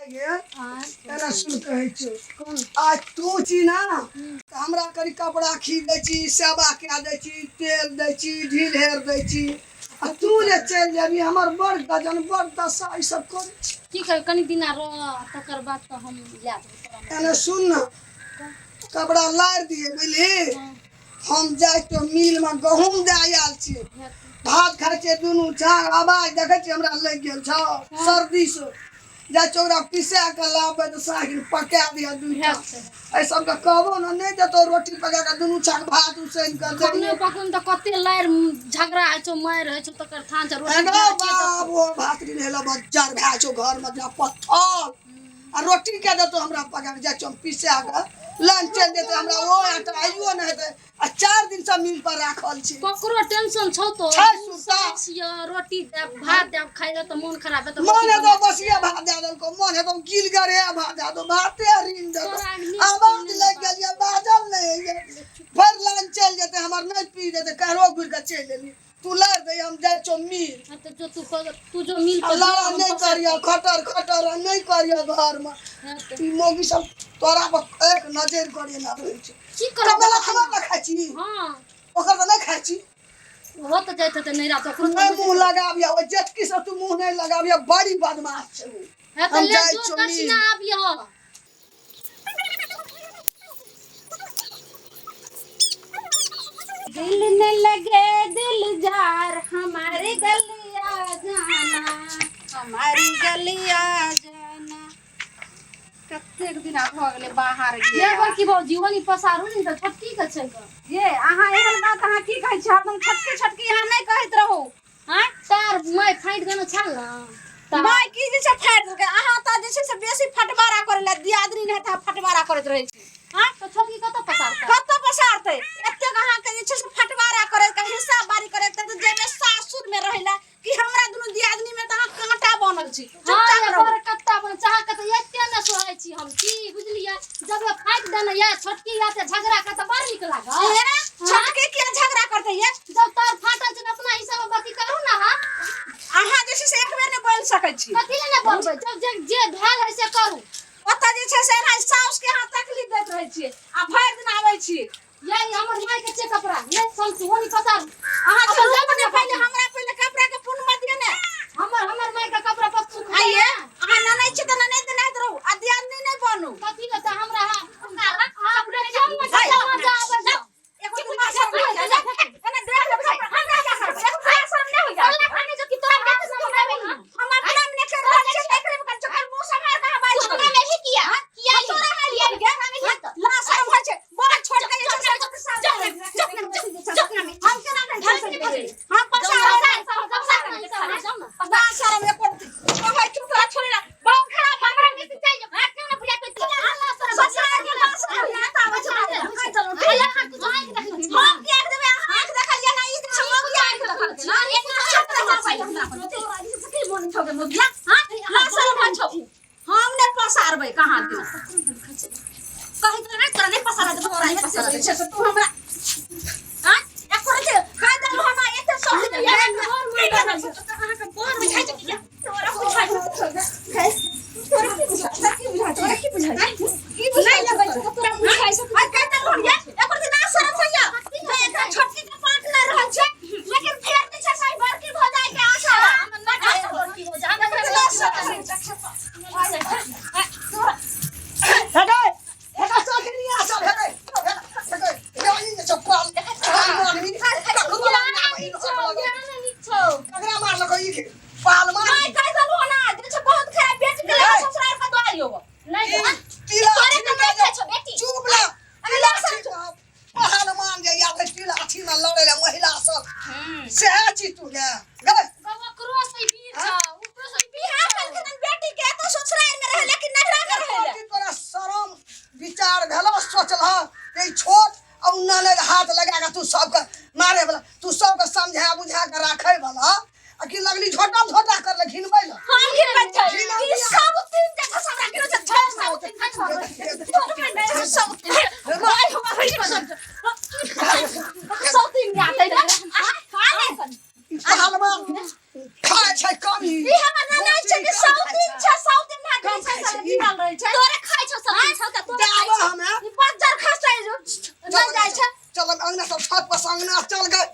एना सुन कहै छौ आज तू छी ना हमरा करी कपड़ा खींच छी सेवा कए दै छी तेल दै छी ढील हेर दै छी आ तू जे चल जेबी हमर बड़ गजन बड़ दशा ई सब कर की कर कनी दिन तकर बाद तो हम ले देब। एना सुन ना कपड़ा लार दिए बुझली हम जाय तो मिल में गहूम दे आयल छी भात खाइ छै दुनू चार आवाज देखै छी हमरा लग गेल छ सर्दी से जा चौरा पिसा के लाबे तो साहिल पका दिया दूटा ए सब के कहबो न नहीं देतो रोटी पका के दुनू छाक भात उसैन कर दे खने पकन त कते लार झगड़ा है छो मार है छो तकर थान छ रोटी बाबू भात री हेला बच्चार भै छो घर में जा पत्थर आ रोटी के देतो हमरा पका के जा चम पिसा के लान चल देते हमरा ओ आटा आइयो न हेते आ 4 दिन से मिल पर राखल छी ककरो टेंशन छौ तो छिया रोटी दे भात दे खाइ त मन खराब है त मन है तो बसिया भात दे दल को मन है तो गिल गरे भात दे दो भाते रीन दे दो आवाज लग गेलिया बाजल नहीं फिर लान चल जेते हमर नहीं पी देते कहरो गुर के चल लेली तू लार दे हम जाय छो मिल त जो तू जो मिल पर अल्लाह नहीं करिया खटर खटर नहीं करिया घर में ई मोगी सब तोरा पर एक नजर करे ना रहे छै की करब कबला खबर ना खाइ छी हां ओकर त नहीं खाइ छी हो त जाइत त नहीं रात को नहीं मुंह लगाबिया ओ जेटकी से तू मुंह नहीं लगाबिया बड़ी बदमाश छै है त ले जो दक्षिणा आबियो दिल न लगे दिल जार हमारी गलिया जाना हमारी गलिया जाना कतेक दिन भ गेले बाहर ये बड़की भौ जीवनी पसारू नि त छोटकी के छै ये अहाँ एहन बात अहाँ की कहै छी हरदम छटकी छटकी अहाँ नहीं कहैत रहू हां तार मैं फाइट देना छल ना माय की जे छै फाइट देलकै अहाँ त जे छै से बेसी फटवारा करैला दियादनी नै त फटवारा करैत रहै छी हां त छोटकी कत पसारतै एतेक अहाँ के जे छै से फटवारा करे के हिसाब बारी करे त जेबे सासुर में रहैला कि हमरा दुनु दियादनी में त अहाँ कांटा बनल छी चुपचाप रहो कत्ता बन चाह के त एते न सोहै छी हम की बुझलिए जब फाइट देना या छोटकी याते झगड़ा के त बड़ निक लागल छोटकी किया झगड़ा करते ये जब तार फाटल छ अपना हिसाब बाकी करू ना अहाँ जे छै से एक बेर नै बोल सकै छी कथि ले न बोलबै जब जे भेल है से करू ओता जे छै से ना साउस के हाथ तकलीफ दैत रहै छी आ भर दिन आबै छी यही हमर माय के छै कपड़ा नै समझ होनी पता अहाँ चल जाब ने पहले हमरा पहले कपड़ा के पुन मत दिए ने हमर माय के कपड़ा पर सुन आइए अहाँ ननै छी त ननै देनाइत रहू आ दियादनी नै बनू कथि ले त हमरा अपने जम में मजा आबै छ एको दिन भाषा एना देख ले भाई हमरा क्या कर एक सामने हो जा अन्य जो कि तोरा बात समझावे हम अपना में कर रहल छी एकरे में कर चोकर मुंह से मार कहां बाई तोरा में ही किया तोरा में लिया गया ला शर्म होय छै बड़ा छोड़ के जे छै चकना में हम केना नहीं हम पसा शर्म एको कहै छी तोरा छोड़ ना बहुत खराब हमरा के चल जा भाग केना बुझा के अल्लाह शर्म ससुर के पास आता बचा चलो हम के एक देबे आंख देखलिए ना ई सब मोगी आंख देखल ना एक छत्र ना पाई हमरा तोरा ई से की मन छोगे मोगिया हां ला शर्म छौ हम ने पसारबै कहां के कहि तो नहीं तोरा नहीं पसारा दे तोरा नहीं पसारा दे से तू हमरा हां एक करे छे खाय दल हमरा एते सोच दे यार मोर मुई कर अहाँ के बोर बुझाइ छै किया तोरा बुझाइ छै तोरा की बुझाइ की बुझाइ की बुझाइ लगै छै तोरा बुझाइ छै आ कह दल हो या एक करे ना शरम छैया मैं एक छोटकी के पाट न रहल छै लेकिन फेर नहीं छै सही बड़की भ जाय के आशा हम ना बड़की हो जा बेटी के तो ससुराल में रहे लेकिन गिरल रहे छै तोरे खाइ छौ सब छौ त तोरे खाइ जाबो छौ हमे ई बाजार खसाइ जो नहीं जाइ छै चल अंगना सब छत पर अंगना चल गए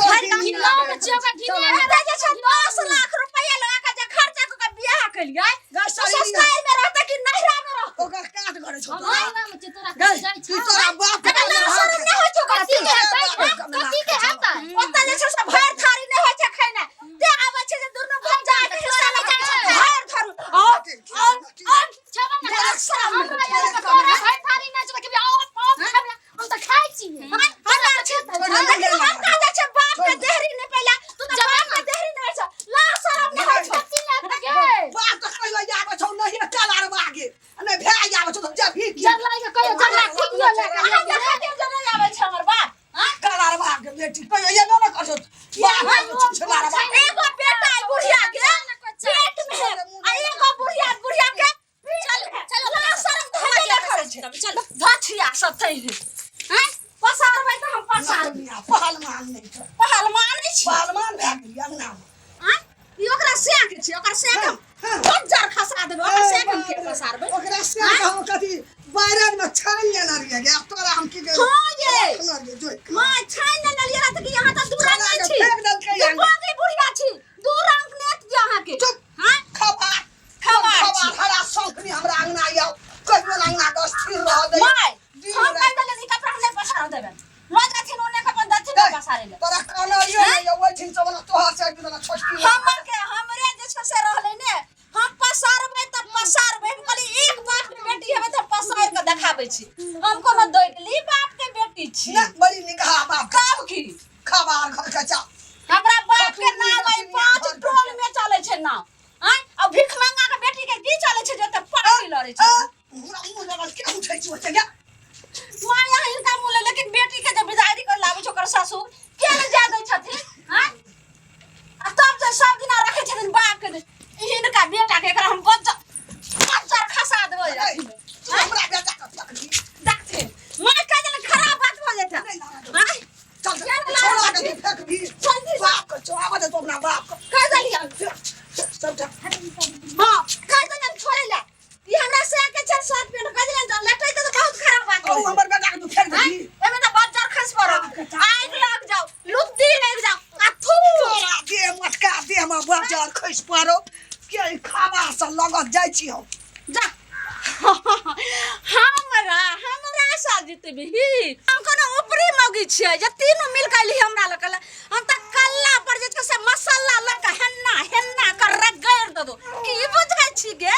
हर किलो में जेका किने रहता जे छै 10 लाख रुपया लगा के जे खर्चा क के बियाह कलियै ससुराल में रहता कि नहिरा में रहता ओकर काट करे छौ नहिरा में जे तोरा गए जाइ तू छै तोरा बाप कते लाशर नहीं होय छौ कथि के हेतै ओतऽ जे छै से भर थारी नहीं होय छै खैना ते आबै छै जे दुनु भंजा के हिस्सा ले जाइ छै भर धरू छबा ना हमरा यार के तोरा भर थारी नहीं छै कि हम त खाइ छी हमरा छै लेकिन हम कह छै बाप के देहरी नहीं पहला तू त बाप के देहरी नहीं छै लाशर हम नहीं होय छै कथि ले गे बात तो कहले जाबे छौ नहीं चल आर आगे ने भे जाबे छौ जा भी जल्ला के कहियो जल्ला कियो ले के हम देखा के जल्ला आबै छै हमर बाप कल आर आगे बेटी कहले ये ना कर छौ बाप छला रे बाप एगो बेटा है बुढ़िया के पेट में है आ एगो बुढ़िया के चल लाशर धरे ले करे छै चल धछिया सब थई हैं पसारबै त हम पसार पहलमान नहीं छौ पहलमान नहीं छी पहलमान भे गेली अंगना हैं ई ओकरा सेक छी ओकर सेक बजार खसा देबै ओकर सेक हम के पसारबै ओकरा से हम कथी बायरन में छान लेना रे गे तोरा हम की करे हां ये ना गे जोइ मां छान न लिया त कि यहां त दूर नहीं छी फेंक दल के तू बागी बुढ़िया छी दूर अंक नेट यहां के चुप हैं खबर हरा शौकनी हमरा अंगना आयो कहियो अंगना के स्थिर रह दे माय हम कह देले नी कपड़ा नहीं पसार देबे रोज अथिन ओने के अपन दथिन पसारे ले तोरा कनरियो नहीं ओइ दिन सब तोहार से एक दिन छोटकी हमर के हमरे जे छै से रहले ने हम पसारबै त पसारबै हम कहली एक बाप के बेटी हेबे त पसार के देखाबै छी हम कोनो दोगली बाप के बेटी छी ना बड़ी निगाह बाप कब की खबर घर के चा हमरा बाप के नाम है 5 टोल में चले छै नाम हैं अब भिख मंगा के बेटी के की चले छै जते पार्टी लड़े छै हमरा मुंह लगल के उठै छी ओते गे माया इनका मुले लेकिन बेटी के जब बिदाई कर लाबै छै ओकर ससुर के ले जा दै छथिन हैं आ तब जे सब दिना रखे छथिन बाप के इनका बेटा के एकरा हम बच्चा खसा देबै अथी में हमरा बेटा के पकड़ी देखथिन माय कह देले खराब बात हो जेता हैं चल छोड़ा के फेंक भी बाप के चोआवा दे तो अपना बाप को कह देलिया सब हां कह देलिया छोड़े ले ई हमरा से के 4-7 मिनट कह देलिया लटै त बहुत खराब बात ओ हो हमर बेटा के तू फेंक दे एमे त बाजार खस पड़ो आग लग जाओ लुत्ती लग जाओ आ थू तोरा दे मटका दे हम बाजार खइस पारो के खावा से लगत जाय छी हम जा हमरा साजित भी हम कोनो ऊपरी मौगी छियै जे तीनों मिल के ली हमरा लकल हम त कल्ला पर जे छै से मसाला लगा हेन्ना कर रगड़ दो की बुझै छी गे